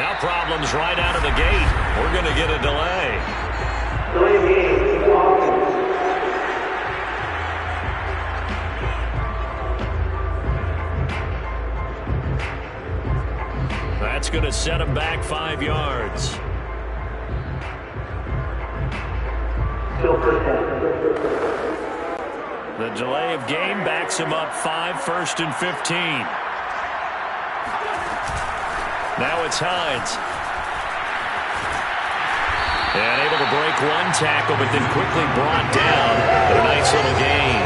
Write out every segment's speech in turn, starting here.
Now problems right out of the gate. We're going to get a delay. That's going to set him back 5 yards. The delay of game backs him up 5, 1st and 15. Now it's Hines. And able to break one tackle, but then quickly brought down. But a nice little gain.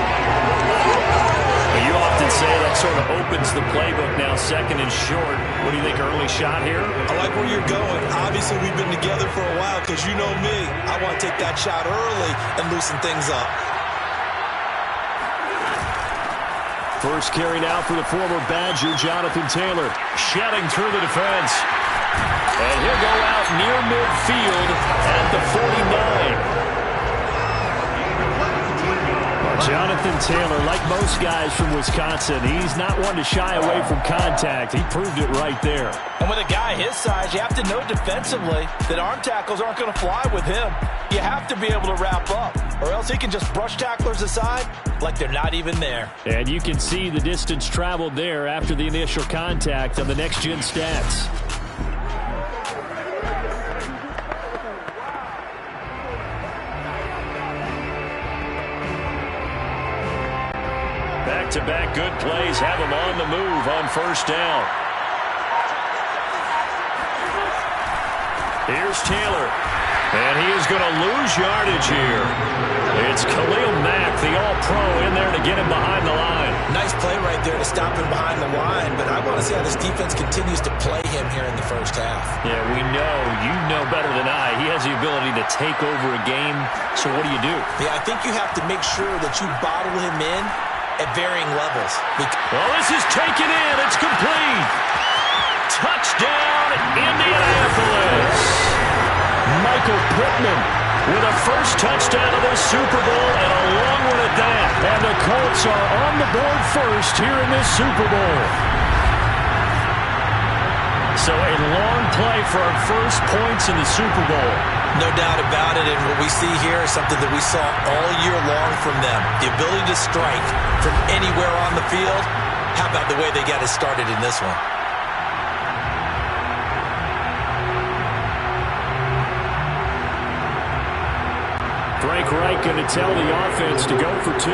You often say that sort of opens the playbook now, 2nd and short. What do you think, early shot here? I like where you're going. Obviously, we've been together for a while because you know me. I want to take that shot early and loosen things up. First carry now for the former Badger, Jonathan Taylor. Shedding through the defense. And he'll go out near midfield at the 49. Jonathan Taylor, like most guys from Wisconsin, he's not one to shy away from contact. He proved it right there. And with a guy his size, you have to know defensively that arm tackles aren't going to fly with him. You have to be able to wrap up, or else he can just brush tacklers aside like they're not even there. And you can see the distance traveled there after the initial contact on the next-gen stats. Back-to-back good plays have him on the move on 1st down. Here's Taylor. And he is going to lose yardage here. It's Khalil Mack, the all-pro, in there to get him behind the line. Nice play right there to stop him behind the line, but I want to see how this defense continues to play him here in the 1st half. Yeah, we know. You know better than I. He has the ability to take over a game. So what do you do? Yeah, I think you have to make sure that you bottle him in at varying levels. Well, this is taken in. It's complete. Touchdown, Indianapolis. Michael Pittman with a first touchdown of the Super Bowl and a long one at that. And the Colts are on the board first here in this Super Bowl. So a long play for our first points in the Super Bowl. No doubt about it, and what we see here is something that we saw all year long from them. The ability to strike from anywhere on the field. How about the way they got it started in this one? Frank Reich going to tell the offense to go for 2.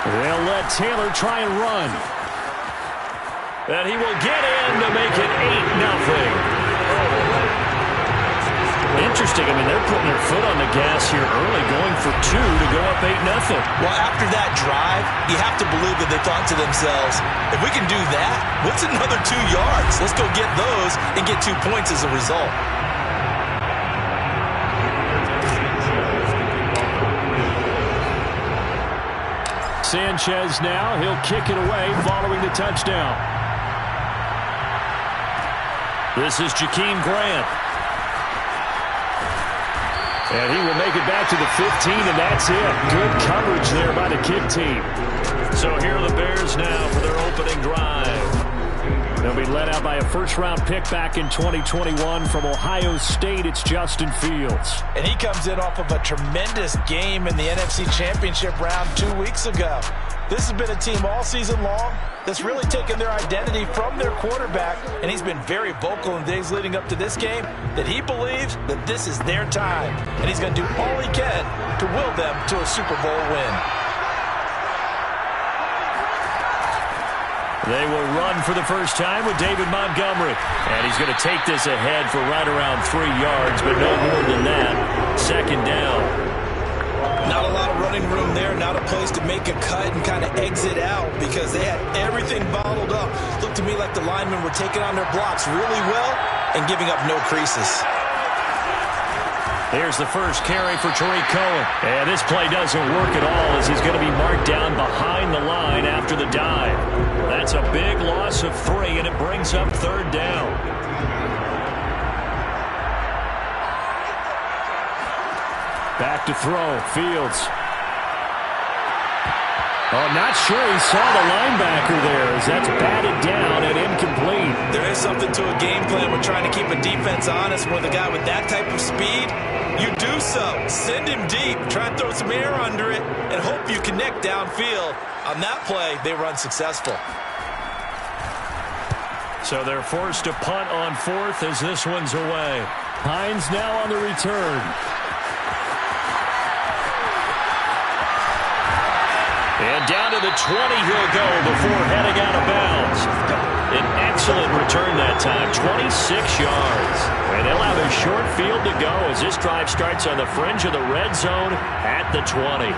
They'll let Taylor try and run. And he will get in to make it 8-0. Interesting. I mean, they're putting their foot on the gas here early, going for 2 to go up 8-0. Well, after that drive, you have to believe that they thought to themselves, if we can do that, what's another 2 yards? Let's go get those and get 2 points as a result. Sanchez now, he'll kick it away following the touchdown. This is Jakeem Grant. And he will make it back to the 15, and that's it. Good coverage there by the kick team. So here are the Bears now for their opening drive. They'll be led out by a first-round pick back in 2021 from Ohio State. It's Justin Fields. And he comes in off of a tremendous game in the NFC Championship round 2 weeks ago. This has been a team all season long that's really taken their identity from their quarterback, and he's been very vocal in the days leading up to this game that he believes that this is their time, and he's going to do all he can to will them to a Super Bowl win. They will run for the first time with David Montgomery. And he's going to take this ahead for right around 3 yards, but no more than that. 2nd down. Not a lot of running room there, not a place to make a cut and kind of exit out because they had everything bottled up. Looked to me like the linemen were taking on their blocks really well and giving up no creases. Here's the first carry for Tariq Cohen. And this play doesn't work at all as he's going to be marked down behind the line after the dive. That's a big loss of 3, and it brings up 3rd down. Back to throw. Fields. Oh, not sure he saw the linebacker there as that's batted down and incomplete. There is something to a game plan with trying to keep a defense honest. With a guy with that type of speed, you do so. Send him deep, try and throw some air under it, and hope you connect downfield. On that play, they run successful. So they're forced to punt on fourth as this one's away. Hines now on the return. And down to the 20 he'll go before heading out of bounds. An excellent return that time, 26 yards. And they'll have a short field to go as this drive starts on the fringe of the red zone at the 20.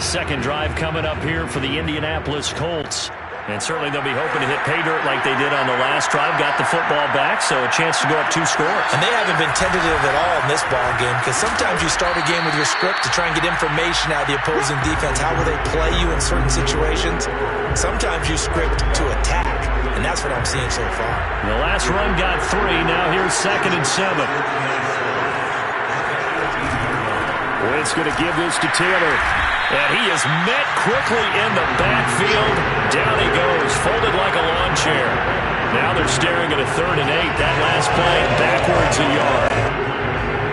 Second drive coming up here for the Indianapolis Colts. And certainly they'll be hoping to hit pay dirt like they did on the last drive. Got the football back, so a chance to go up 2 scores. And they haven't been tentative at all in this ball game, because sometimes you start a game with your script to try and get information out of the opposing defense. How will they play you in certain situations? Sometimes you script to attack, and that's what I'm seeing so far. The last run got 3. Now here's 2nd and 7. Wentz going to give this to Taylor. And he is met quickly in the backfield. Down he goes, folded like a lawn chair. Now they're staring at a 3rd and 8. That last play, backwards a yard.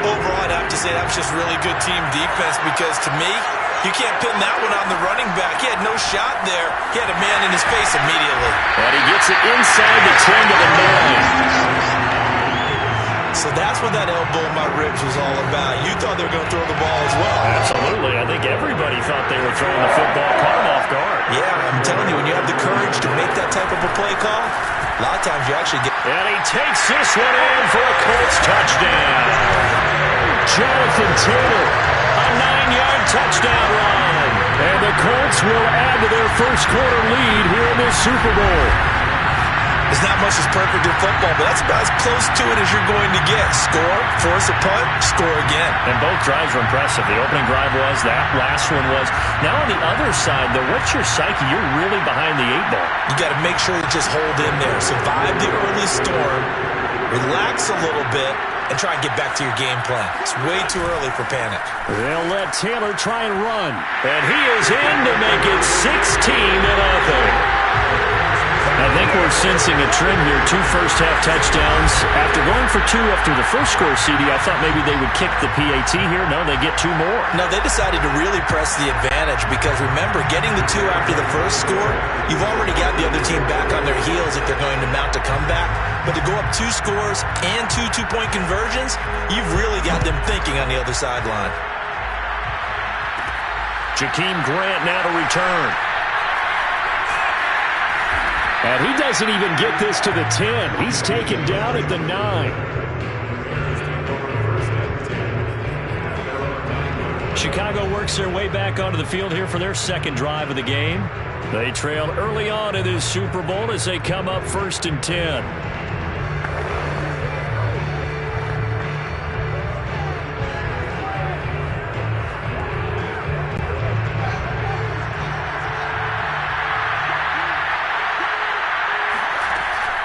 Overall, I'd have to say that was just really good team defense, because to me, you can't pin that one on the running back. He had no shot there. He had a man in his face immediately. And he gets it inside the 10 to the 9. So that's what that elbow in my ribs was all about. You thought they were going to throw the ball as well. Absolutely. I think everybody thought they were throwing the football, caught him off guard. Yeah, I'm telling you, when you have the courage to make that type of a play call, a lot of times you actually get... And he takes this one in for a Colts touchdown. Jonathan Taylor, a 9-yard touchdown run. And the Colts will add to their first quarter lead here in this Super Bowl. There's not much that's perfect in football, but that's about as close to it as you're going to get. Score, force a punt, score again. And both drives were impressive. The opening drive was, that last one was. Now on the other side, though, what's your psyche? You're really behind the 8 ball. You got to make sure you just hold in there. Survive the early storm, relax a little bit, and try and get back to your game plan. It's way too early for panic. They'll let Taylor try and run. And he is in to make it 16-0. I think we're sensing a trend here. 2 first-half touchdowns. After going for 2 after the first score, CD, I thought maybe they would kick the PAT here. No, they get 2 more. No, they decided to really press the advantage, because remember, getting the 2 after the first score, you've already got the other team back on their heels if they're going to mount a comeback. But to go up 2 scores and 2 two-point conversions, you've really got them thinking on the other sideline. Jakeem Grant now to return. And he doesn't even get this to the 10. He's taken down at the 9. Chicago works their way back onto the field here for their second drive of the game. They trailed early on in this Super Bowl as they come up 1st and 10.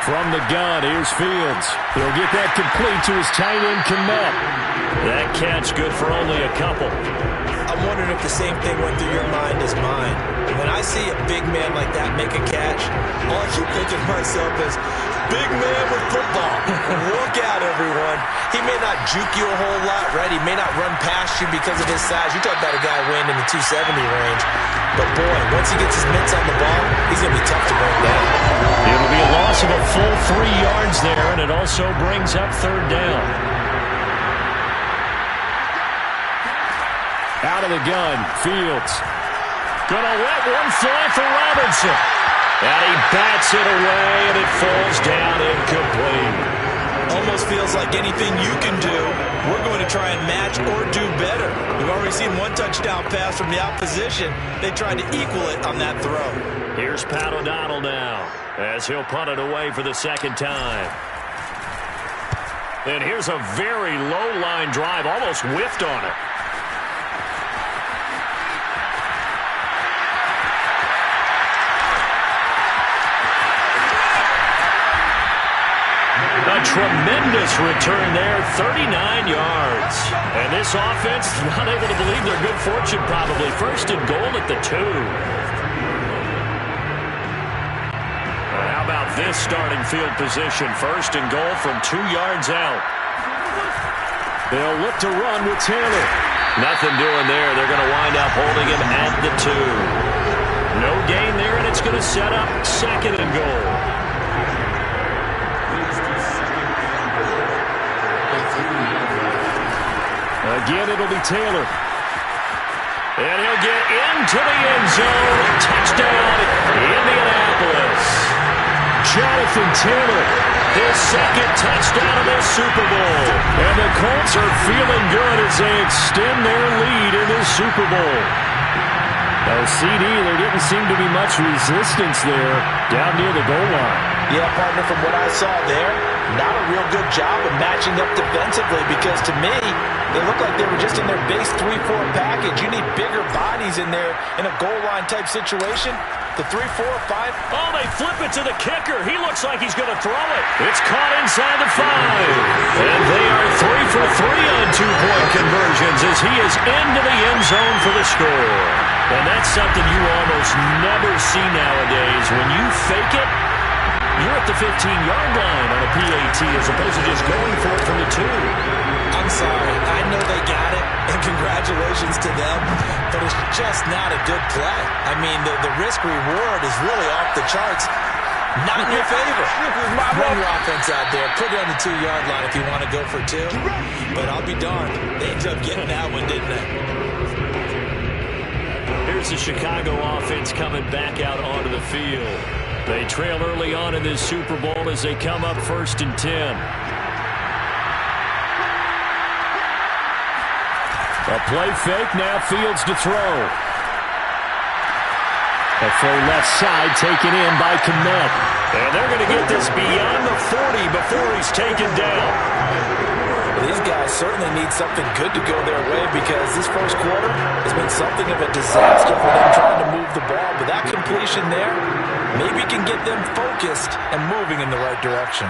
From the gun, here's Fields. He'll get that complete to his tight end, Kmet. That catch good for only a couple. I'm wondering if the same thing went through your mind as mine. When I see a big man like that make a catch, all I keep thinking to myself is, big man with football. Look out, everyone. He may not juke you a whole lot, right? He may not run past you because of his size. You talk about a guy weighing in the 270 range. But, boy, once he gets his mitts on the ball, he's going to be tough to bring down. It'll be a loss of a full 3 yards there, and it also brings up 3rd down. Out of the gun, Fields. Gonna let one fly for Robinson. And he bats it away, and it falls down incomplete. Almost feels like anything you can do, we're going to try and match or do better. We've already seen 1 touchdown pass from the opposition. They tried to equal it on that throw. Here's Pat O'Donnell now, as he'll punt it away for the 2nd time. And here's a very low-line drive, almost whiffed on it. A a tremendous return there, 39 yards. And this offense not able to believe their good fortune probably. First and goal at the 2. How about this starting field position? First and goal from 2 yards out. They'll look to run with Taylor. Nothing doing there. They're going to wind up holding him at the 2. No gain there, and it's going to set up second and goal. Again, it'll be Taylor. And he'll get into the end zone. Touchdown, Indianapolis. Jonathan Taylor, his second touchdown of the Super Bowl. And the Colts are feeling good as they extend their lead in the Super Bowl. Now, CD, there didn't seem to be much resistance there down near the goal line. Yeah, partner, from what I saw there, not a real good job of matching up defensively because to me, they look like they were just in their base 3-4 package. You need bigger bodies in there in a goal line type situation. The 3-4-5. Oh, they flip it to the kicker. He looks like he's going to throw it. It's caught inside the 5. And they are 3 for 3 on 2-point conversions as he is into the end zone for the score. And that's something you almost never see nowadays. When you fake it, you're at the 15-yard line on a PAT as opposed to just going for it from the 2. I'm sorry. I know they got it, and congratulations to them, but it's just not a good play. I mean, the risk-reward is really off the charts. Not in your favor. Run your offense out there. Put it on the 2-yard line if you want to go for 2. But I'll be darned. They ended up getting that one, didn't they? Here's the Chicago offense coming back out onto the field. They trail early on in this Super Bowl as they come up 1st and 10. A play fake, now Fields to throw. A throw left side taken in by Kmet. And they're going to get this beyond the 40 before he's taken down. These guys certainly need something good to go their way because this first quarter has been something of a disaster for them trying to move the ball. But that completion there maybe can get them focused and moving in the right direction.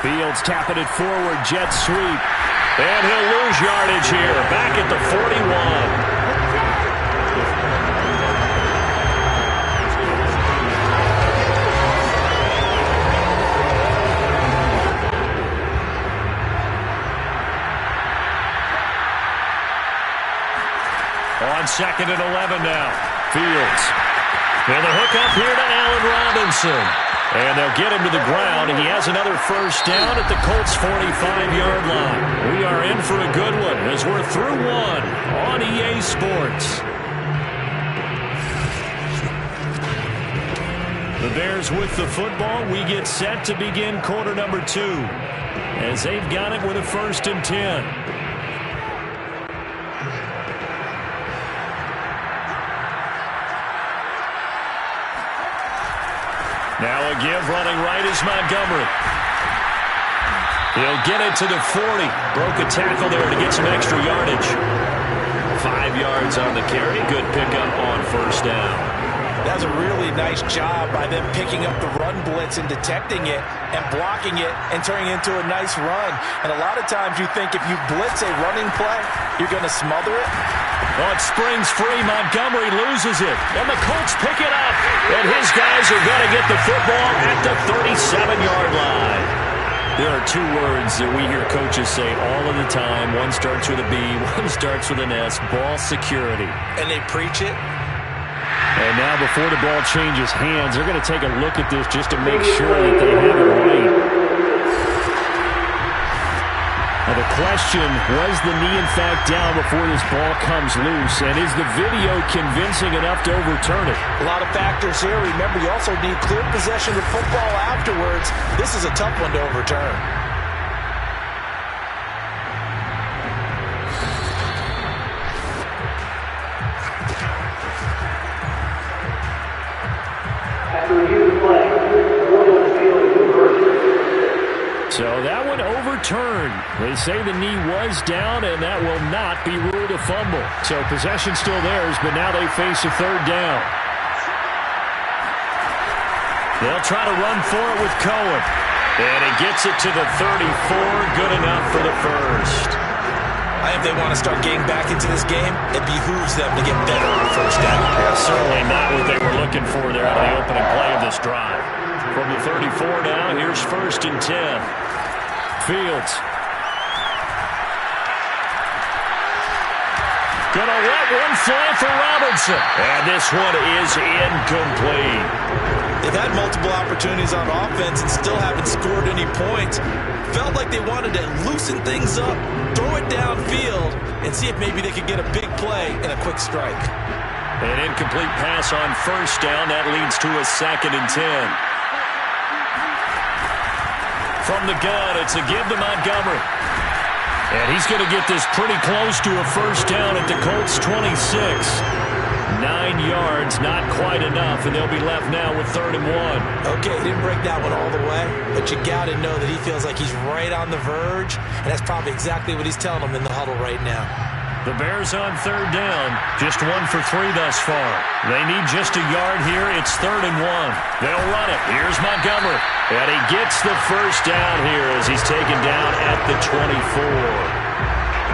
Fields tapping it forward, jet sweep. And he'll lose yardage here, back at the 41. On 2nd and 11 now. Fields. And the hook up here to Allen Robinson. And they'll get him to the ground. He has another first down at the Colts' 45-yard line. We are in for a good one as we're through 1 on EA Sports. The Bears with the football. We get set to begin quarter number 2 as they've got it with a 1st and 10. Now a give running right is Montgomery. He'll get it to the 40. Broke a tackle there to get some extra yardage. 5 yards on the carry. Good pickup on first down. That was a really nice job by them picking up the run blitz and detecting it and blocking it and turning it into a nice run. And a lot of times you think if you blitz a running play, you're going to smother it. Oh, it springs free. Montgomery loses it. And the Colts pick it up. And his guys are going to get the football at the 37-yard line. There are 2 words that we hear coaches say all of the time. One starts with a B, one starts with an S. Ball security. And they preach it. And now before the ball changes hands, they're going to take a look at this just to make sure that they have it right. Now the question, was the knee in fact down before this ball comes loose? And is the video convincing enough to overturn it? A lot of factors here. Remember, you also need clear possession of football afterwards. This is a tough one to overturn. So that one overturned. They say the knee was down, and that will not be ruled a fumble. So possession still theirs, but now they face a 3rd down. They'll try to run for it with Cohen. And he gets it to the 34. Good enough for the first. I think if they want to start getting back into this game, it behooves them to get better on first down. Yeah, certainly not what they were looking for there out of the opening play of this drive. From the 34 now, here's 1st and 10. Fields. Gonna let one fly for Robinson. And this one is incomplete. They've had multiple opportunities on offense and still haven't scored any points. Felt like they wanted to loosen things up, throw it downfield, and see if maybe they could get a big play and a quick strike. An incomplete pass on 1st down. That leads to a 2nd and 10. From the gun, it's a give to Montgomery. And he's going to get this pretty close to a 1st down at the Colts 26. 9 yards, not quite enough, and they'll be left now with 3rd and 1. Okay, he didn't break that one all the way, but you got to know that he feels like he's right on the verge, and that's probably exactly what he's telling them in the huddle right now. The Bears on 3rd down, just 1 for 3 thus far. They need just a yard here. It's 3rd and 1. They'll run it. Here's Montgomery. And he gets the 1st down here as he's taken down at the 24.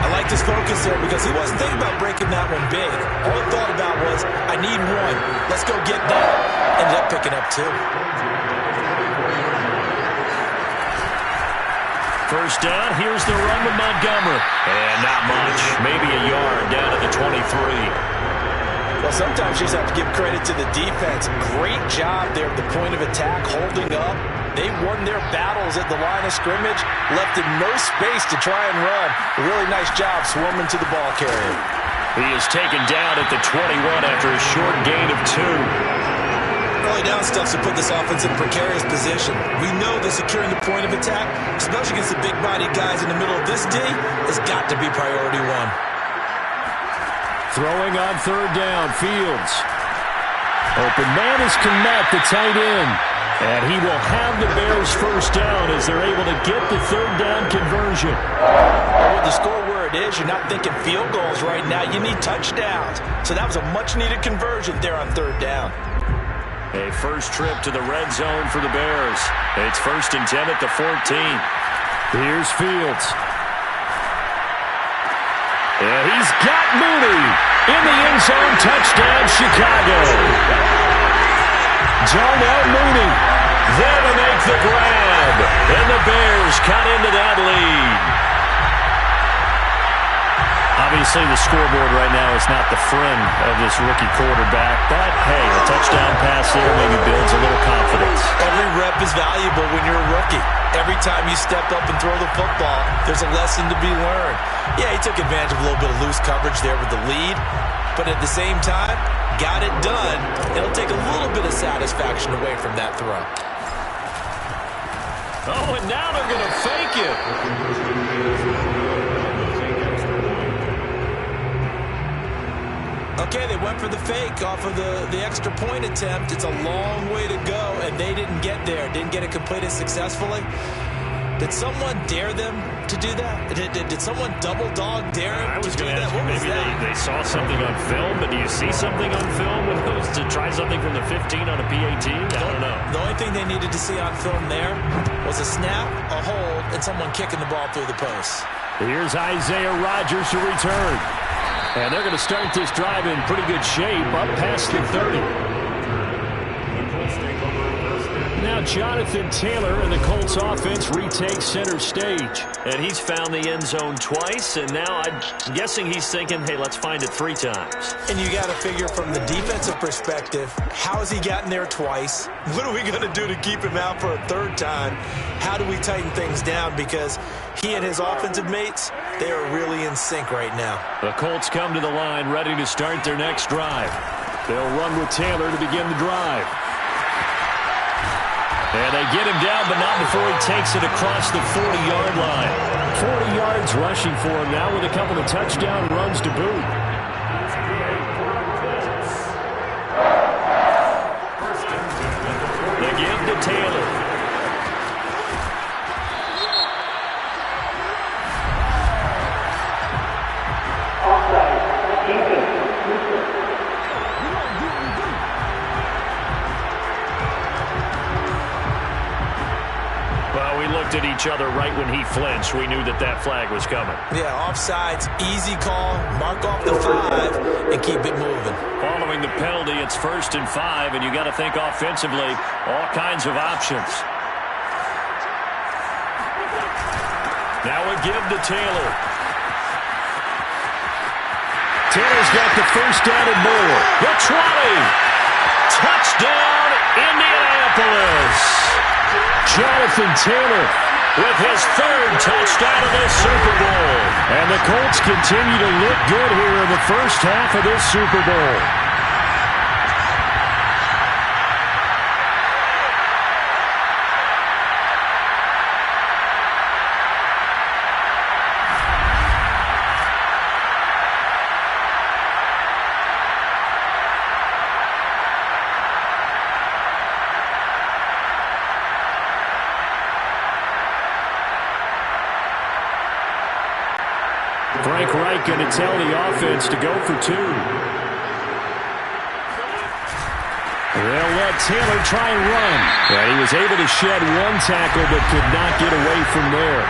I like his focus there because he wasn't thinking about breaking that one big. All he thought about was, I need 1. Let's go get that. Ended up picking up 2. 1st down, here's the run with Montgomery. And not much, maybe a yard down at the 23. Well, sometimes you just have to give credit to the defense. Great job there at the point of attack, holding up. They won their battles at the line of scrimmage, left him no space to try and run. A really nice job swarming to the ball carrier. He is taken down at the 21 after a short gain of 2. Early down stuff to put this offense in a precarious position. We know that securing the point of attack, especially against the big-bodied guys in the middle of this D, has got to be priority 1. Throwing on 3rd down, Fields. Open man is Kmet, the tight end. And he will have the Bears 1st down as they're able to get the 3rd down conversion. With the score where it is, you're not thinking field goals right now. You need touchdowns. So that was a much-needed conversion there on 3rd down. A first trip to the red zone for the Bears. It's 1st and 10 at the 14. Here's Fields. And he's got Mooney in the end zone. Touchdown, Chicago. Darnell Mooney there to make the grab. And the Bears cut into that lead. Obviously, the scoreboard right now is not the friend of this rookie quarterback, but, hey, a touchdown pass there maybe builds a little confidence. Every rep is valuable when you're a rookie. Every time you step up and throw the football, there's a lesson to be learned. Yeah, he took advantage of a little bit of loose coverage there with the lead, but at the same time, got it done. It'll take a little bit of satisfaction away from that throw. Oh, and now they're going to fake it. Okay, they went for the fake off of the extra point attempt. It's a long way to go, and they didn't get there. Didn't get it completed successfully. Did someone dare them to do that? Did someone double dog dare them to do that? What was that? They saw something on film, but do you see something on film when it was to try something from the 15 on a PAT? I don't know. The only thing they needed to see on film there was a snap, a hold, and someone kicking the ball through the post. Here's Isaiah Rodgers to return. And they're going to start this drive in pretty good shape, up past the 30. Now Jonathan Taylor and the Colts offense retakes center stage. And he's found the end zone twice, and now I'm guessing he's thinking, hey, let's find it 3 times. And you got to figure from the defensive perspective, how has he gotten there twice? What are we going to do to keep him out for a 3rd time? How do we tighten things down? Because he and his offensive mates, they are really in sync right now. The Colts come to the line ready to start their next drive. They'll run with Taylor to begin the drive. And they get him down, but not before he takes it across the 40-yard line. 40 yards rushing for him now with a couple of touchdown runs to boot. The give to Taylor. we looked at each other right when he flinched. We knew that that flag was coming. Yeah, offsides, easy call, mark off the 5, and keep it moving. Following the penalty, it's 1st and 5, and you got to think offensively, all kinds of options. Now a give to Taylor. Taylor's got the first down and more. The 20. Touchdown, Indianapolis. Jonathan Taylor with his 3rd touchdown of this Super Bowl. And the Colts continue to look good here in the first half of this Super Bowl. Frank Reich going to tell the offense to go for 2. They'll let Taylor try and run. And he was able to shed 1 tackle but could not get away from there.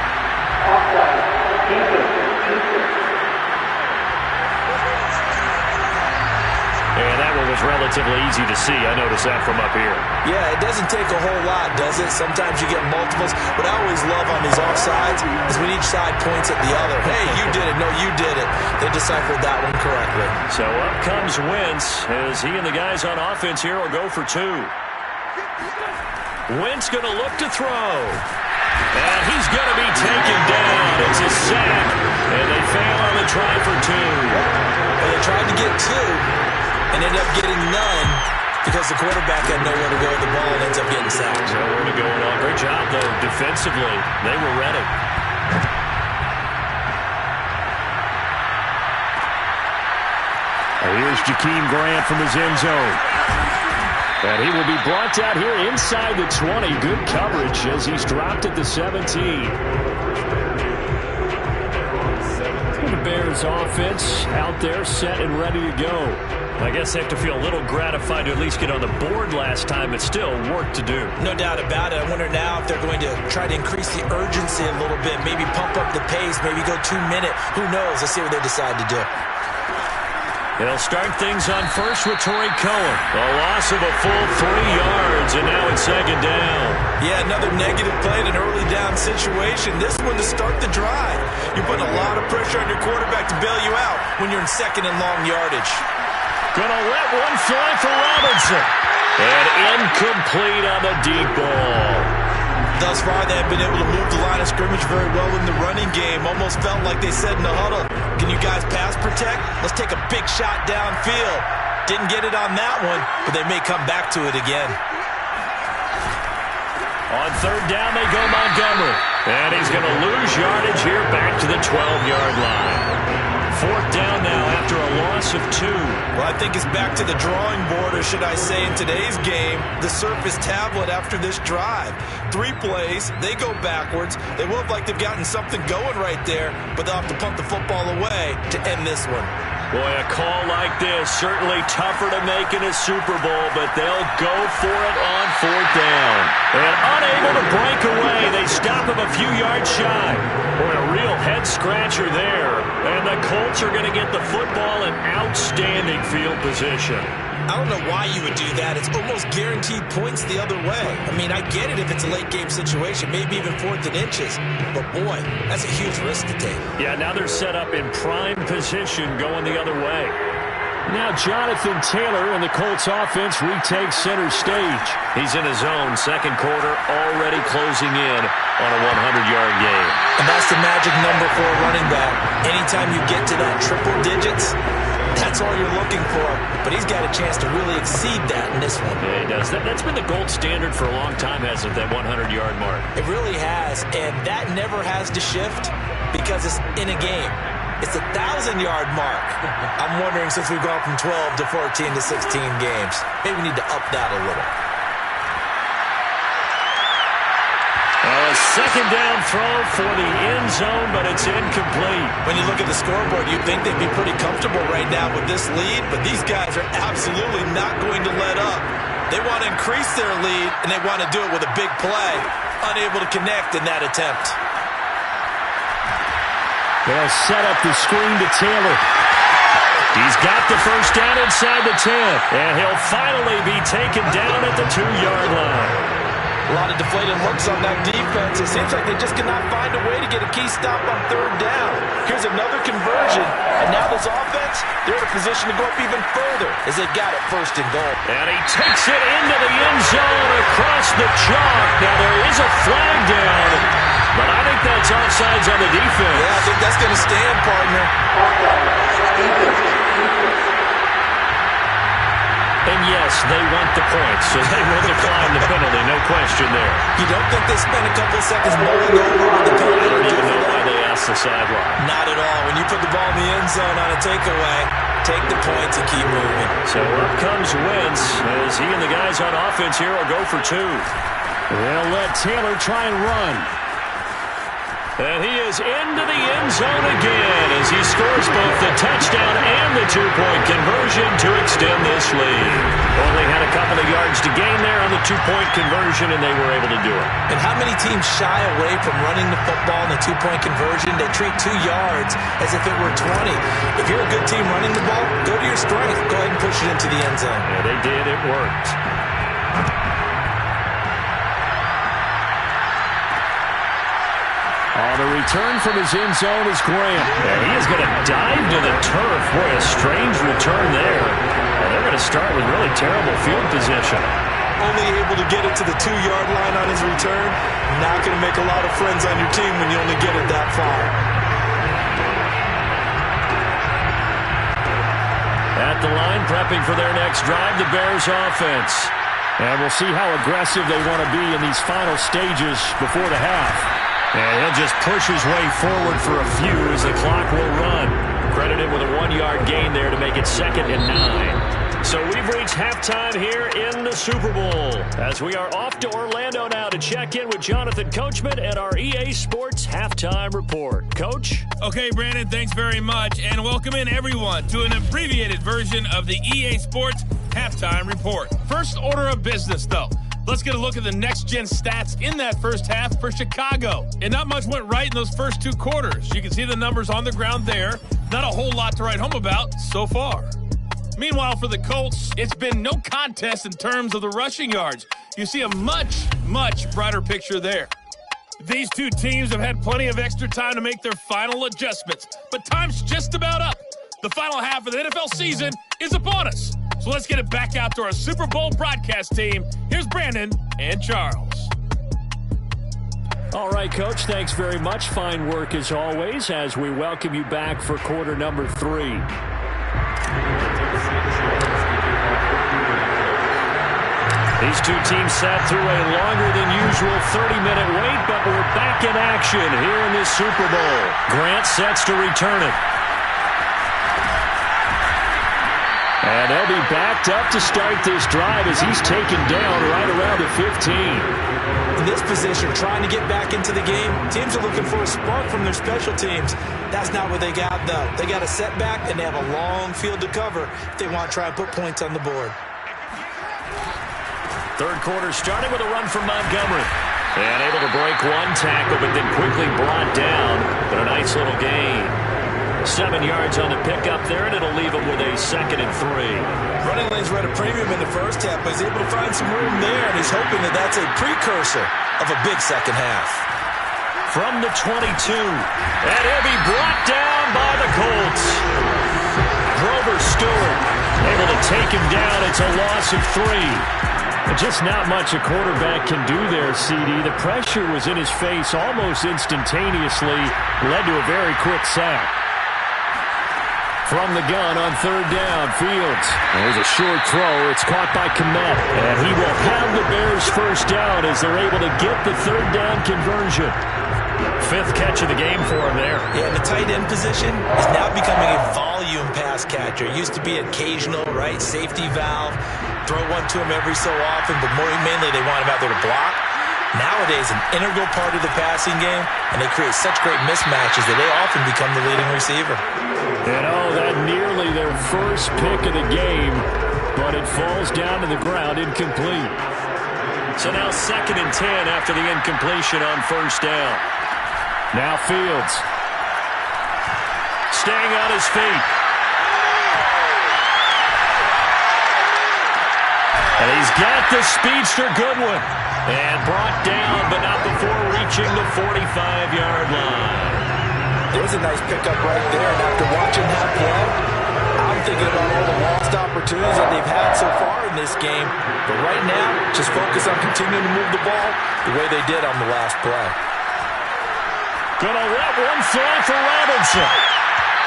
And that one was relatively easy to see. I noticed that from up here. Yeah, it doesn't take a whole lot, does it? Sometimes you get multiples. What I always love on these offsides is when each side points at the other. Hey, you did it. No, you did it. They deciphered that one correctly. So up comes Wentz as he and the guys on offense here will go for 2. Wentz going to look to throw. And he's going to be taken down. It's a sack. And they fail on the try for 2. Well, they tried to get 2. And ended up getting none because the quarterback had nowhere to go with the ball and ends up getting sacked. Nowhere to go at all. Great job, though, defensively. They were ready. Here's Jakeem Grant from his end zone. And he will be brought down here inside the 20. Good coverage as he's dropped at the 17. The Bears offense out there set and ready to go. I guess they have to feel a little gratified to at least get on the board last time, but still work to do. No doubt about it. I wonder now if they're going to try to increase the urgency a little bit, maybe pump up the pace, maybe go 2-minute. Who knows? Let's see what they decide to do. They'll start things on first with Torrey Cohen. A loss of a full 3 yards, and now it's 2nd down. Yeah, another negative play in an early down situation. This one to start the drive. You're putting a lot of pressure on your quarterback to bail you out when you're in 2nd and long yardage. Gonna let one fly for Robinson. And incomplete on the deep ball. Thus far, they have been able to move the line of scrimmage very well in the running game. Almost felt like they said in the huddle, can you guys pass protect? Let's take a big shot downfield. Didn't get it on that one, but they may come back to it again. On 3rd down, they go Montgomery. And he's going to lose yardage here back to the 12-yard line. 4th down now after a loss of 2. Well, I think it's back to the drawing board, or should I say in today's game, the Surface tablet after this drive. 3 plays, they go backwards. They look like they've gotten something going right there, but they'll have to punt the football away to end this one. Boy, a call like this, certainly tougher to make in a Super Bowl, but they'll go for it on 4th down. And unable to break away, they stop him a few yards shy. Boy, a real head-scratcher there. And the Colts are going to get the football in outstanding field position. I don't know why you would do that. It's almost guaranteed points the other way. I mean, I get it if it's a late-game situation, maybe even 4th and inches. But, boy, that's a huge risk to take. Yeah, now they're set up in prime position going the other way. Now Jonathan Taylor and the Colts offense retakes center stage. He's in his own 2nd quarter, already closing in on a 100-yard game. And that's the magic number for a running back. Anytime you get to that triple digits, that's all you're looking for. But he's got a chance to really exceed that in this one. Yeah, he does. That's been the gold standard for a long time, hasn't it, that 100-yard mark? It really has, and that never has to shift because it's in a game. It's a 1,000-yard mark. I'm wondering, since we've gone from 12 to 14 to 16 games, maybe we need to up that a little. A 2nd down throw for the end zone, but it's incomplete. When you look at the scoreboard, you'd think they'd be pretty comfortable right now with this lead, but these guys are absolutely not going to let up. They want to increase their lead, and they want to do it with a big play. unable to connect in that attempt. They'll set up the screen to Taylor. He's got the first down inside the 10, and he'll finally be taken down at the 2-yard line. A lot of deflated looks on that defense. It seems like they just cannot find a way to get a key stop on third down. Here's another conversion, and now this offense, they're in a position to go up even further as they got it first and goal. And he takes it into the end zone across the chalk. Now there is a flag down, but I think that's offsides on the defense. Yeah, I think that's going to stand, partner. And yes, they want the points, so they will decline the penalty, no question there. You don't think they spent a couple of seconds mulling over what the penalty? I don't even know why they asked the sideline. Not at all. When you put the ball in the end zone on a takeaway, take the points and keep moving. So up comes Wentz as he and the guys on offense here will go for 2. They'll let Taylor try and run. And he is into the end zone again as he scores both the touchdown and the 2-point conversion to extend this lead. Only had a couple of yards to gain there on the 2-point conversion, and they were able to do it. And how many teams shy away from running the football in the 2-point conversion? They treat 2 yards as if it were 20. If you're a good team running the ball, go to your strength. Go ahead and push it into the end zone. Yeah, they did. It worked. On the return from his end zone is Grant. And he is going to dive to the turf. Boy, a strange return there. And they're going to start with really terrible field position. Only able to get it to the 2-yard line on his return. Not going to make a lot of friends on your team when you only get it that far. At the line, prepping for their next drive, the Bears offense. And we'll see how aggressive they want to be in these final stages before the half. And he'll just push his way forward for a few as the clock will run. Credited with a 1-yard gain there to make it 2nd and 9. So we've reached halftime here in the Super Bowl as we are off to Orlando now to check in with Jonathan Coachman at our EA Sports Halftime Report. Coach? Okay, Brandon, thanks very much. And welcome in, everyone, to an abbreviated version of the EA Sports Halftime Report. First order of business, though. Let's get a look at the next-gen stats in that first half for Chicago. And not much went right in those first 2 quarters. You can see the numbers on the ground there. Not a whole lot to write home about so far. Meanwhile, for the Colts, it's been no contest in terms of the rushing yards. You see a much, much brighter picture there. These 2 teams have had plenty of extra time to make their final adjustments. But time's just about up. The final half of the NFL season is upon us. So let's get it back out to our Super Bowl broadcast team. Here's Brandon and Charles. All right, Coach, thanks very much. Fine work as always as we welcome you back for quarter number 3. These 2 teams sat through a longer than usual 30-minute wait, but we're back in action here in this Super Bowl. Grant sets to return it. And they'll be backed up to start this drive as he's taken down right around the 15. In this position, trying to get back into the game, teams are looking for a spark from their special teams. That's not what they got, though. They got a setback, and they have a long field to cover if they want to try and put points on the board. Third quarter starting with a run from Montgomery. And able to break 1 tackle, but then quickly brought down. But a nice little gain. 7 yards on the pickup there, and it'll leave him with a 2nd and 3. Running lanes were at a premium in the first half, but he's able to find some room there, and he's hoping that that's a precursor of a big second half. From the 22, and he'll be brought down by the Colts. Grover Stewart able to take him down. It's a loss of 3. Just not much a quarterback can do there, CD. The pressure was in his face almost instantaneously, led to a very quick sack. From the gun on 3rd down, Fields. There's a short throw. It's caught by Kmet. And he will have the Bears first down as they're able to get the 3rd down conversion. 5th catch of the game for him there. Yeah, the tight end position is now becoming a volume pass catcher. It used to be occasional, right, safety valve. Throw one to him every so often, but mainly they want him out there to block. Nowadays, an integral part of the passing game, and they create such great mismatches that they often become the leading receiver. And that nearly their first pick of the game, but it falls down to the ground incomplete. So now 2nd and 10 after the incompletion on first down. Now Fields. Staying on his feet. And he's got the speedster Goodwin. And brought down, but not before reaching the 45-yard line. There's a nice pickup right there. And after watching that play, I'm thinking about all the lost opportunities that they've had so far in this game. But right now, just focus on continuing to move the ball the way they did on the last play. Gonna let one fly for Robinson.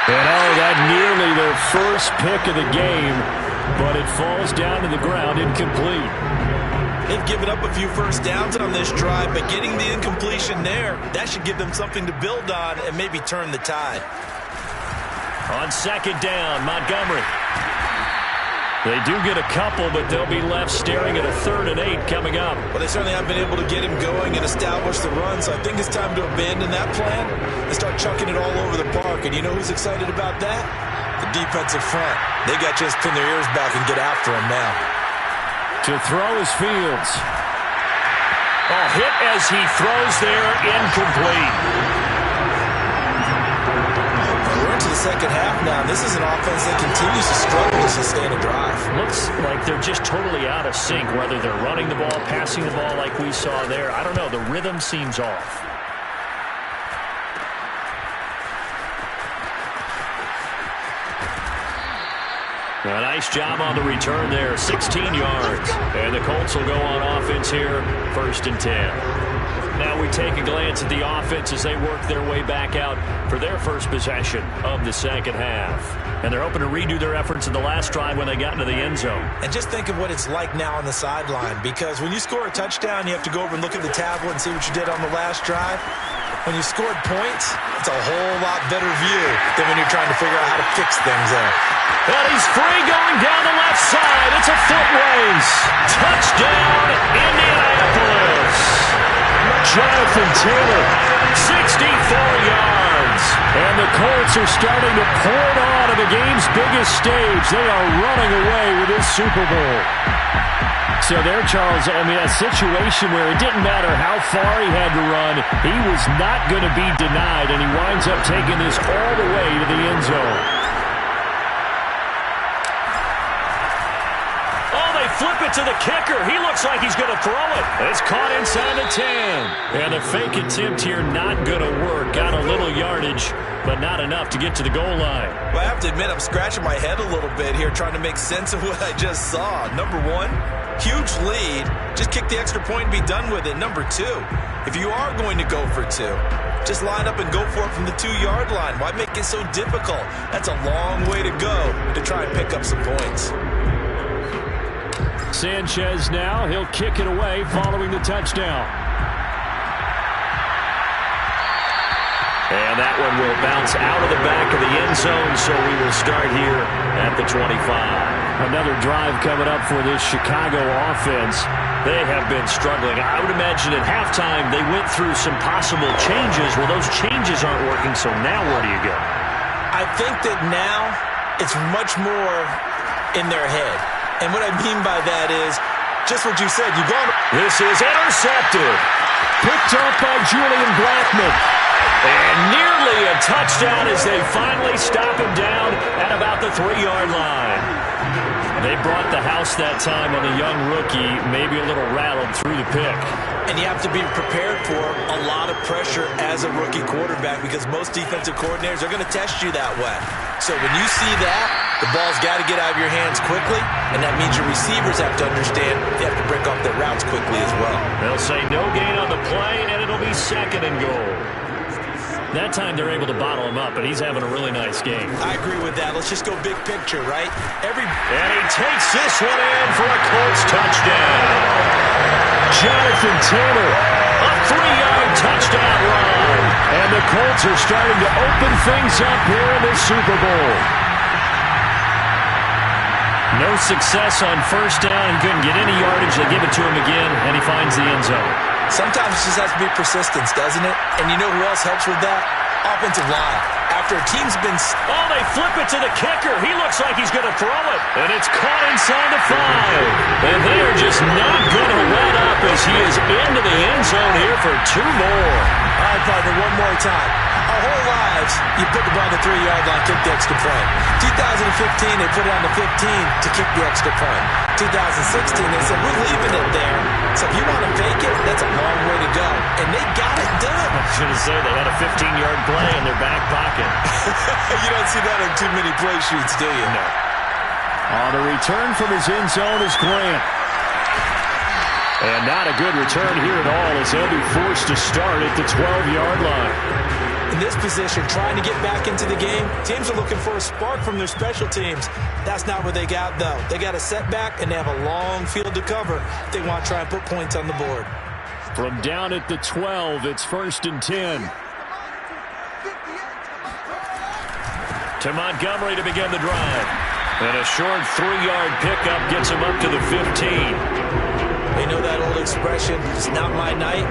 And that nearly their first pick of the game, but it falls down to the ground incomplete. They've given up a few first downs on this drive, but getting the incompletion there, that should give them something to build on and maybe turn the tide. On 2nd down, Montgomery. They do get a couple, but they'll be left staring at a 3rd and 8 coming up. Well, they certainly haven't been able to get him going and establish the run, so I think it's time to abandon that plan and start chucking it all over the park. And you know who's excited about that? The defensive front. They got just pin their ears back and get after him now. To throw is Fields. Oh, hit as he throws there, incomplete. We're into the second half now. This is an offense that continues to struggle to sustain a drive. Looks like they're just totally out of sync, whether they're running the ball, passing the ball like we saw there. I don't know. The rhythm seems off. A nice job on the return there, 16 yards. And the Colts will go on offense here, 1st and 10. Now we take a glance at the offense as they work their way back out for their first possession of the second half. And they're hoping to redo their efforts in the last drive when they got into the end zone. And just think of what it's like now on the sideline, because when you score a touchdown, you have to go over and look at the tablet and see what you did on the last drive. When you scored points, it's a whole lot better view than when you're trying to figure out how to fix things up. And he's free going down the left side. It's a foot race. Touchdown, Indianapolis. Jonathan Taylor, 64 yards. And the Colts are starting to pour it on at the game's biggest stage. They are running away with this Super Bowl. So there, Charles, I mean, a situation where it didn't matter how far he had to run, he was not going to be denied, and he winds up taking this all the way to the end zone. Oh, they flip it to the kicker. He looks like he's going to throw it. It's caught inside the 10. And the fake attempt here not going to work. Got a little yardage, but not enough to get to the goal line. Well, I have to admit, I'm scratching my head a little bit here trying to make sense of what I just saw. Number one, huge lead. Just kick the extra point and be done with it. Number two, if you are going to go for two, just line up and go for it from the 2-yard line. Why make it so difficult? That's a long way to go to try and pick up some points. Sanchez now, he'll kick it away following the touchdown. And that one will bounce out of the back of the end zone, so we will start here at the 25. Another drive coming up for this Chicago offense. They have been struggling. I would imagine at halftime they went through some possible changes. Well, those changes aren't working, so now where do you go? I think that now it's much more in their head. And what I mean by that is just what you said. This is intercepted. Picked up by Julian Blackmon. And nearly a touchdown as they finally stop him down at about the 3-yard line. They brought the house that time on the young rookie, maybe a little rattled through the pick. And you have to be prepared for a lot of pressure as a rookie quarterback because most defensive coordinators are going to test you that way. So when you see that, the ball's got to get out of your hands quickly, and that means your receivers have to understand they have to break off their routes quickly as well. They'll say no gain on the play, and it'll be 2nd and goal. That time they're able to bottle him up, and he's having a really nice game. I agree with that. Let's just go big picture, right? And he takes this one in for a Colts touchdown. Jonathan Taylor, a 3-yard touchdown run. And the Colts are starting to open things up here in the Super Bowl. No success on first down. He couldn't get any yardage. They give it to him again, and he finds the end zone. Sometimes it just has to be persistence, doesn't it? And you know who else helps with that? Offensive line. after a team's been... Oh, they flip it to the kicker. He looks like he's going to throw it. And it's caught inside the 5. And they are just not going to let up as he is into the end zone here for 2 more. All right, partner, one more time. Our whole lives, you put the ball on the 3-yard line, kick the extra point. 2015, they put it on the 15 to kick the extra point. 2016, they said, we're leaving it there. So if you want to fake it, that's a long way to go. And they got it done. I was going to say, they had a 15-yard play in their back pocket. You don't see that on too many play sheets, do you? No. On the return from his end zone is Grant. And not a good return here at all as they'll be forced to start at the 12-yard line. In this position, trying to get back into the game, teams are looking for a spark from their special teams. That's not what they got, though. They got a setback, and they have a long field to cover if they want to try and put points on the board. From down at the 12, it's 1st and 10. To Montgomery to begin the drive. And a short 3-yard pickup gets him up to the 15. They know that old expression, it's not my night.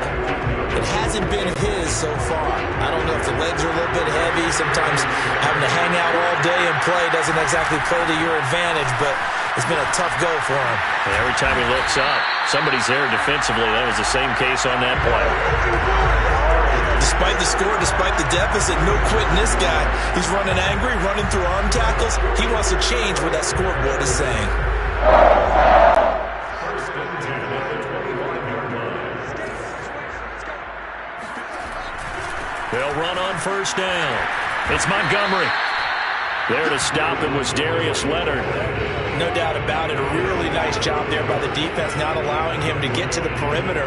It hasn't been his so far. I don't know if the legs are a little bit heavy. Sometimes having to hang out all day and play doesn't exactly play to your advantage, but it's been a tough go for him. And every time he looks up, somebody's there defensively. That was the same case on that play. Despite the score, despite the deficit, no quitting this guy. He's running angry, running through arm tackles. He wants to change what that scoreboard is saying. They'll run on 1st down. It's Montgomery. There to stop him was Darius Leonard. No doubt about it. A really nice job there by the defense, not allowing him to get to the perimeter.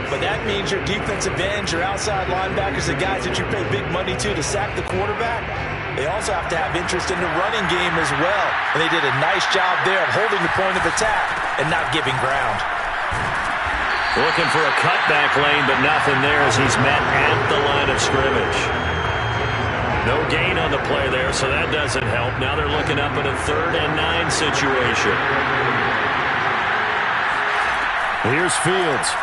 But that means your defensive ends, your outside linebackers, the guys that you pay big money to sack the quarterback, they also have to have interest in the running game as well. And they did a nice job there of holding the point of attack and not giving ground. Looking for a cutback lane, but nothing there as he's met at the line of scrimmage. No gain on the play there, so that doesn't help. Now they're looking up at a 3rd and 9 situation. Here's Fields.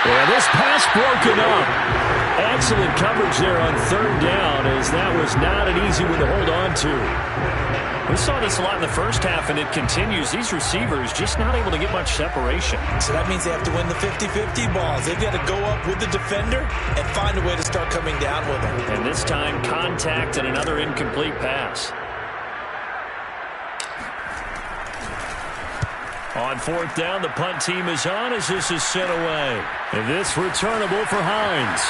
Yeah, this pass broken up. Excellent coverage there on 3rd down, as that was not an easy one to hold on to. We saw this a lot in the first half, and it continues. These receivers just not able to get much separation. So that means they have to win the 50-50 balls. They've got to go up with the defender and find a way to start coming down with them. And this time, contact and another incomplete pass. On 4th down, the punt team is on as this is sent away. And this returnable for Hines.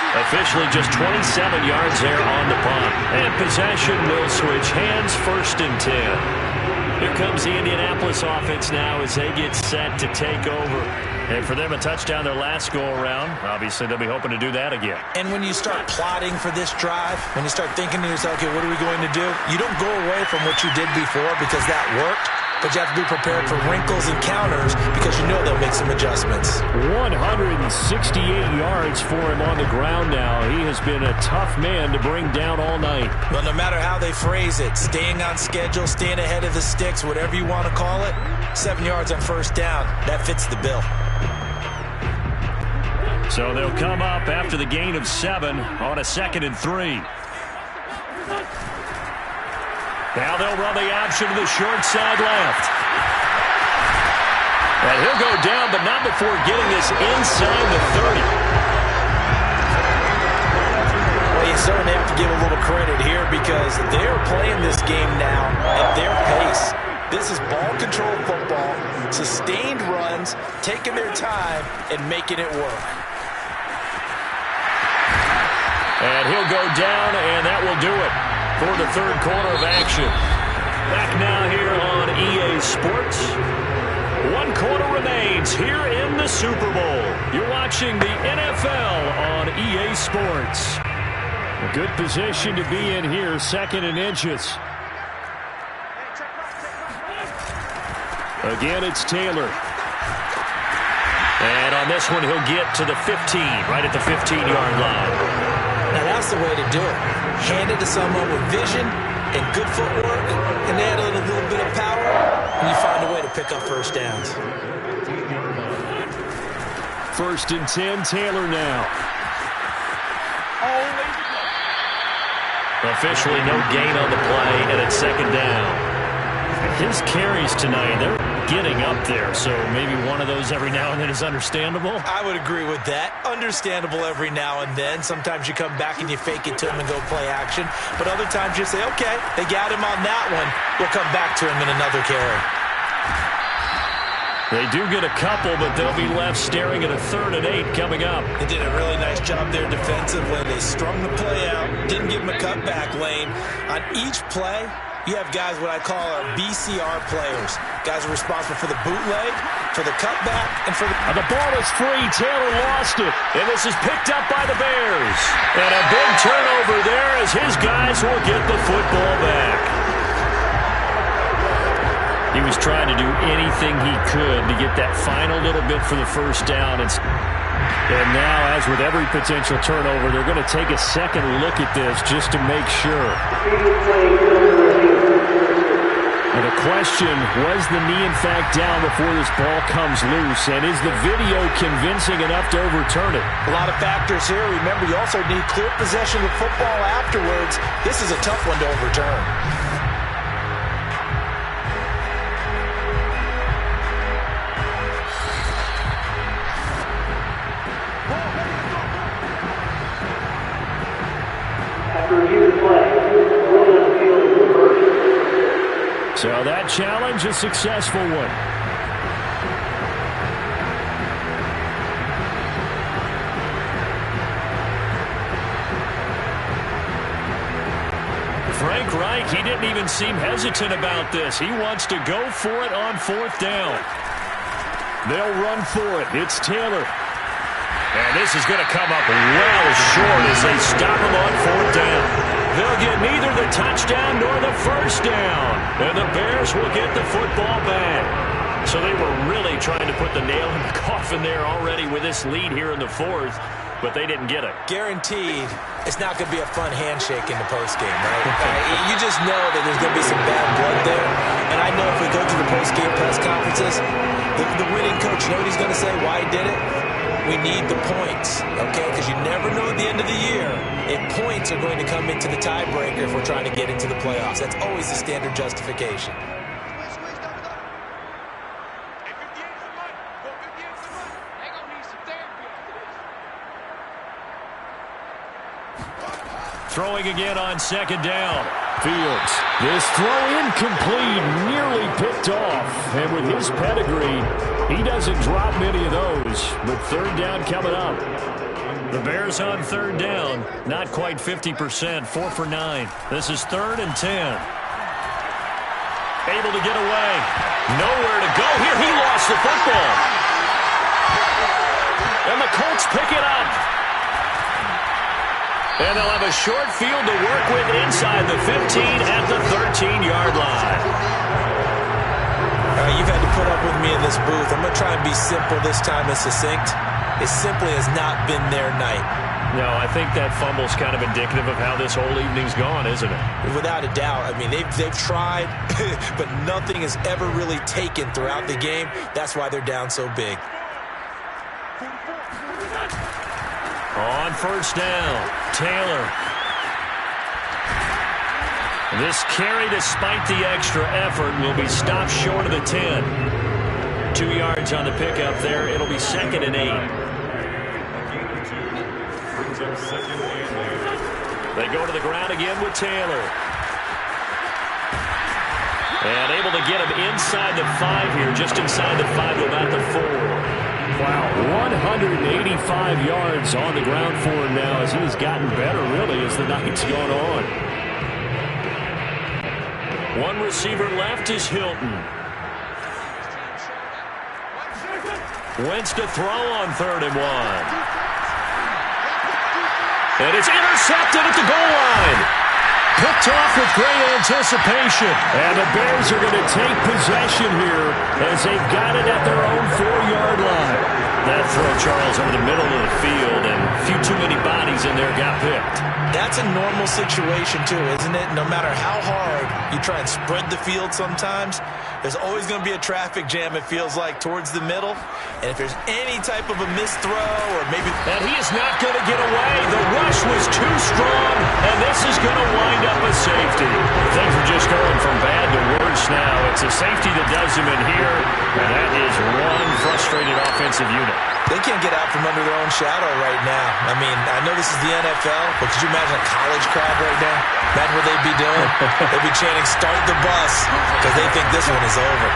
Officially just 27 yards there on the punt. And possession will switch hands, 1st and 10. Here comes the Indianapolis offense now as they get set to take over. And for them, a touchdown their last go-around. Obviously, they'll be hoping to do that again. And when you start plotting for this drive, when you start thinking to yourself, okay, what are we going to do? You don't go away from what you did before because that worked. But you have to be prepared for wrinkles and counters because you know they'll make some adjustments. 168 yards for him on the ground now. He has been a tough man to bring down all night. Well, no matter how they phrase it, staying on schedule, staying ahead of the sticks, whatever you want to call it, 7 yards on 1st down, that fits the bill. So they'll come up after the gain of 7 on a 2nd and 3. Now they'll run the option to the short side left. And he'll go down, but not before getting this inside the 30. Well, you certainly have to give a little credit here because they're playing this game now at their pace. This is ball control football, sustained runs, taking their time, and making it work. And he'll go down, and that will do it for the 3rd quarter of action. Back now here on EA Sports. 1 quarter remains here in the Super Bowl. You're watching the NFL on EA Sports. A good position to be in here, 2nd and inches. Again, it's Taylor. And on this one, he'll get to the 15, right at the 15-yard line. Now, that's the way to do it. Hand it to someone with vision and good footwork, and add a little bit of power, and you find a way to pick up 1st downs. 1st and 10, Taylor now. Officially no gain on the play, and it's second down. His carries tonight, they're getting up there, so maybe one of those every now and then is understandable. I would agree with that. Understandable every now and then. Sometimes you come back and you fake it to him and go play action. But other times you say, okay, they got him on that one. We'll come back to him in another carry. They do get a couple, but they'll be left staring at a 3rd and 8 coming up. They did a really nice job there defensively. They strung the play out, didn't give him a cutback lane. On each play, you have guys what I call our BCR players. Guys are responsible for the bootleg, for the cutback, and for the... And the ball is free. Taylor lost it. And this is picked up by the Bears. And a big turnover there as his guys will get the football back. He was trying to do anything he could to get that final little bit for the first down. And now, as with every potential turnover, they're going to take a second look at this just to make sure. And the question, was the knee in fact down before this ball comes loose? And is the video convincing enough to overturn it? A lot of factors here. Remember, you also need clear possession of football afterwards. This is a tough one to overturn. So that challenge, a successful one. Frank Reich, he didn't even seem hesitant about this. He wants to go for it on 4th down. They'll run for it. It's Taylor. And this is going to come up well short as they stop him on 4th down. They'll get neither the touchdown nor the first down. And the Bears will get the football back. So they were really trying to put the nail in the coffin there already with this lead here in the 4th, but they didn't get it. Guaranteed, it's not going to be a fun handshake in the postgame, right? You just know that there's going to be some bad blood there. And I know if we go to the postgame press conferences, the winning coach, you know what he's going to say, why he did it? We need the points, okay? Because you never know at the end of the year if points are going to come into the tiebreaker if we're trying to get into the playoffs. That's always the standard justification. Throwing again on 2nd down. Fields. This throw incomplete, nearly picked off. And with his pedigree, he doesn't drop many of those. But 3rd down coming up. The Bears on 3rd down. Not quite 50%. 4 for 9. This is 3rd and 10. Able to get away. Nowhere to go here. He lost the football. And the Colts pick it up. And they'll have a short field to work with inside the 15 at the 13-yard line. You've had to put up with me in this booth. I'm going to try and be simple this time and succinct. It simply has not been their night. No, I think that fumble's kind of indicative of how this whole evening's gone, isn't it? Without a doubt. I mean, they've tried, but nothing has ever really taken throughout the game. That's why they're down so big. On 1st down, Taylor. This carry, despite the extra effort, will be stopped short of the 10. 2 yards on the pickup there. It'll be 2nd and 8. They go to the ground again with Taylor. And able to get him inside the 5 here, just inside the 5, about the 4. Wow, 185 yards on the ground for him now as he's gotten better, really, as the night's gone on. One receiver left is Hilton. Wentz to throw on 3rd and 1. And it's intercepted at the goal line. Picked off with great anticipation. And the Bears are going to take possession here as they've got it at their own 4-yard line. That throw, Charles, over the middle of the field, and few too many bodies in there got picked. That's a normal situation too, isn't it? No matter how hard you try and spread the field sometimes, there's always going to be a traffic jam, it feels like, towards the middle. And if there's any type of a missed throw or maybe... And he is not going to get away. The rush was too strong, and this is going to wind up a safety. Things are just going from bad to worse now. It's a safety that does him in here, and that is one frustrated offensive unit. They can't get out from under their own shadow right now. I mean, I know this is the NFL, but could you imagine a college crowd right now? Imagine what they'd be doing. They'd be chanting, "Start the bus," because they think this one is over.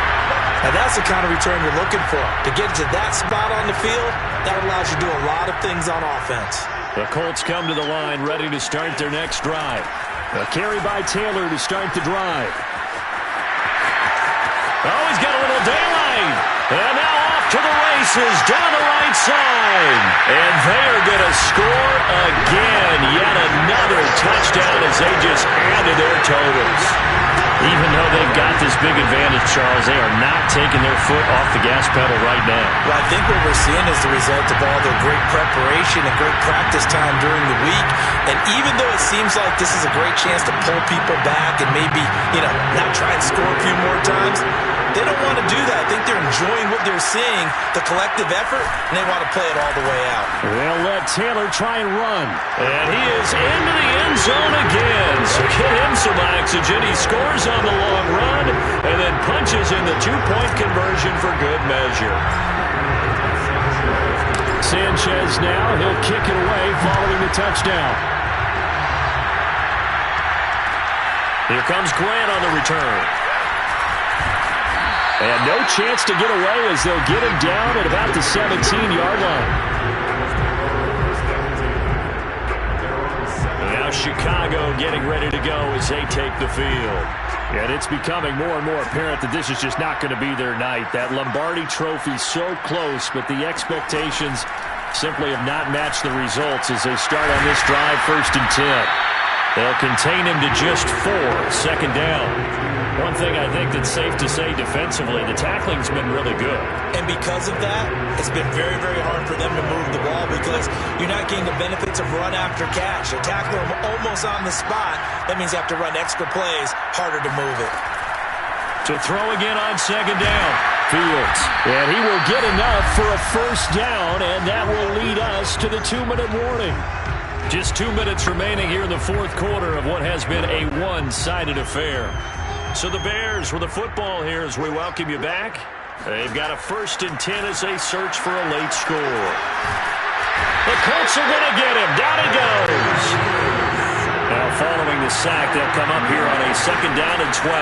Now, that's the kind of return you're looking for. To get to that spot on the field, that allows you to do a lot of things on offense. The Colts come to the line, ready to start their next drive. A carry by Taylor to start the drive. Oh, he's got a little daylight. And now off to the races, down the right side. And they are going to score again. Yet another touchdown as they just add to their totals. Even though they've got this big advantage, Charles, they are not taking their foot off the gas pedal right now. Well, I think what we're seeing is the result of all their great preparation and great practice time during the week. And even though it seems like this is a great chance to pull people back and maybe, not try and score a few more times, they don't want to do that. I think they're enjoying what they're seeing, the collective effort, and they want to play it all the way out. They'll let Taylor try and run. And he is into the end zone again. So get him some oxygen. He scores on the long run and then punches in the two-point conversion for good measure. Sanchez now. He'll kick it away following the touchdown. Here comes Grant on the return. And no chance to get away as they'll get him down at about the 17-yard line. Now Chicago getting ready to go as they take the field. And it's becoming more and more apparent that this is just not going to be their night. That Lombardi trophy so close, but the expectations simply have not matched the results as they start on this drive, 1st and 10. They'll contain him to just 4, 2nd down. One thing I think that's safe to say defensively, the tackling's been really good. And because of that, it's been very, very hard for them to move the ball because you're not getting the benefits of run after catch. You're tackling them almost on the spot. That means you have to run extra plays, harder to move it. To throw again on 2nd down. Fields. And he will get enough for a 1st down, and that will lead us to the 2-minute warning. Just 2 minutes remaining here in the 4th quarter of what has been a one-sided affair. So the Bears with the football here as we welcome you back. They've got a 1st and 10 as they search for a late score. The Colts are going to get him. Down he goes. Now following the sack, they'll come up here on a 2nd down and 12.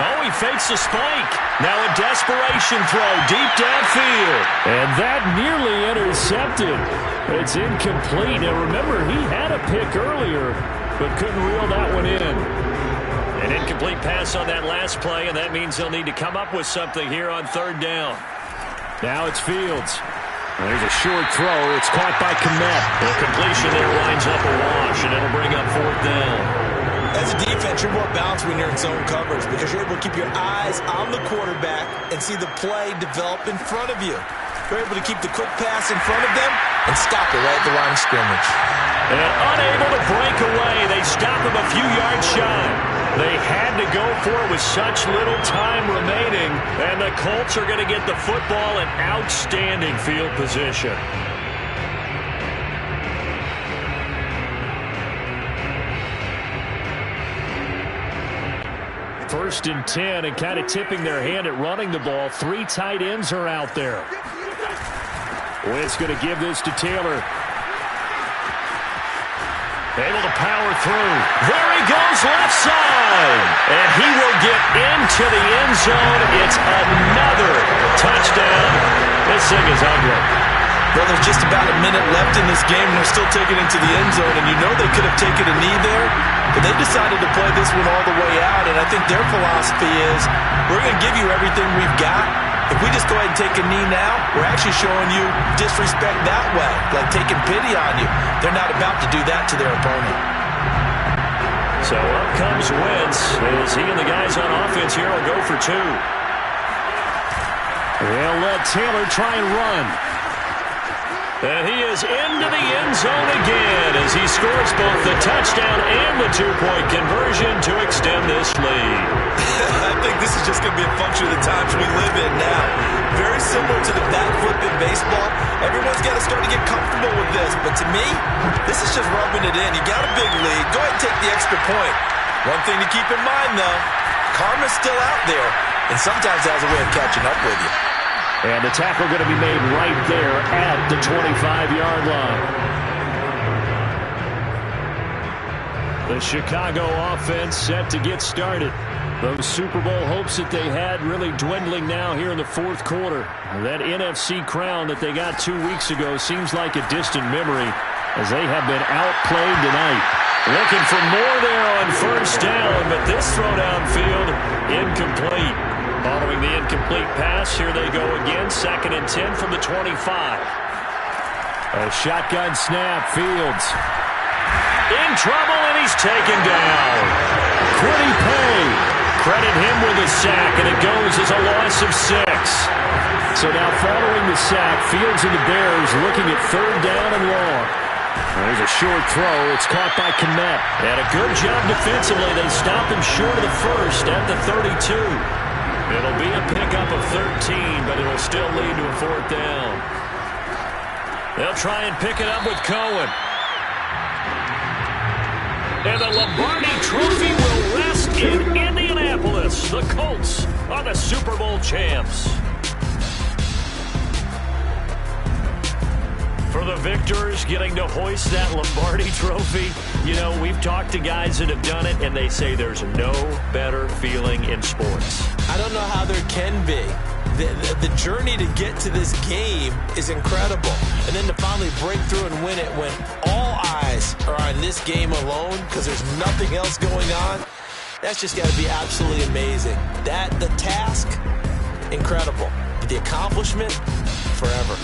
Oh, he fakes a spike. Now a desperation throw deep downfield. And that nearly intercepted. It's incomplete. Now remember, he had a pick earlier, but couldn't reel that one in. An incomplete pass on that last play, and that means they'll need to come up with something here on 3rd down. Now it's Fields. There's a short throw. It's caught by Kmet. The completion there winds up a wash, and it'll bring up 4th down. As a defense, you're more balanced when you're in zone coverage because you're able to keep your eyes on the quarterback and see the play develop in front of you. You're able to keep the quick pass in front of them and stop it right at the line of scrimmage. And unable to break away, they stop him a few yards shy. They had to go for it with such little time remaining, and the Colts are going to get the football in outstanding field position. First and 10, and kind of tipping their hand at running the ball. 3 tight ends are out there. Wentz going to give this to Taylor. Able to power through. There he goes, left side. And he will get into the end zone. It's another touchdown. This thing is ugly. Well, there's just about a minute left in this game, and they're still taking it to the end zone. And you know they could have taken a knee there, but they decided to play this one all the way out. And I think their philosophy is, we're going to give you everything we've got. If we just go ahead and take a knee now, we're actually showing you disrespect that way, like taking pity on you. They're not about to do that to their opponent. So up comes Wentz as he and the guys on offense here will go for 2. They'll let Taylor try and run. And he is into the end zone again as he scores both the touchdown and the two-point conversion to extend this lead. I think this is just going to be a function of the times we live in now. Very similar to the bat flip in baseball. Everyone's got to start to get comfortable with this. But to me, this is just rubbing it in. You got a big lead. Go ahead and take the extra point. One thing to keep in mind, though, karma's still out there, and sometimes has a way of catching up with you. And the tackle going to be made right there at the 25-yard line. The Chicago offense set to get started. Those Super Bowl hopes that they had really dwindling now here in the fourth quarter. That NFC crown that they got 2 weeks ago seems like a distant memory as they have been outplayed tonight. Looking for more there on first down, but this throw downfield incomplete. Following the incomplete pass, here they go again. 2nd and 10 from the 25. A shotgun snap, Fields. In trouble, and he's taken down. Quiddy Pay. Credit him with a sack, and it goes as a loss of 6. So now following the sack, Fields and the Bears looking at 3rd down and long. There's a short throw. It's caught by Kmet. And a good job defensively. They stop him short of the first at the 32. It'll be a pickup of 13, but it'll still lead to a 4th down. They'll try and pick it up with Cohen. And the Lombardi Trophy will rest in Indianapolis. The Colts are the Super Bowl champs. For the victors, getting to hoist that Lombardi Trophy, you know, we've talked to guys that have done it, and they say there's no better feeling in sports. I don't know how there can be. The journey to get to this game is incredible. And then to finally break through and win it when all eyes are on this game alone because there's nothing else going on, that's just got to be absolutely amazing. The task, incredible. But the accomplishment, forever.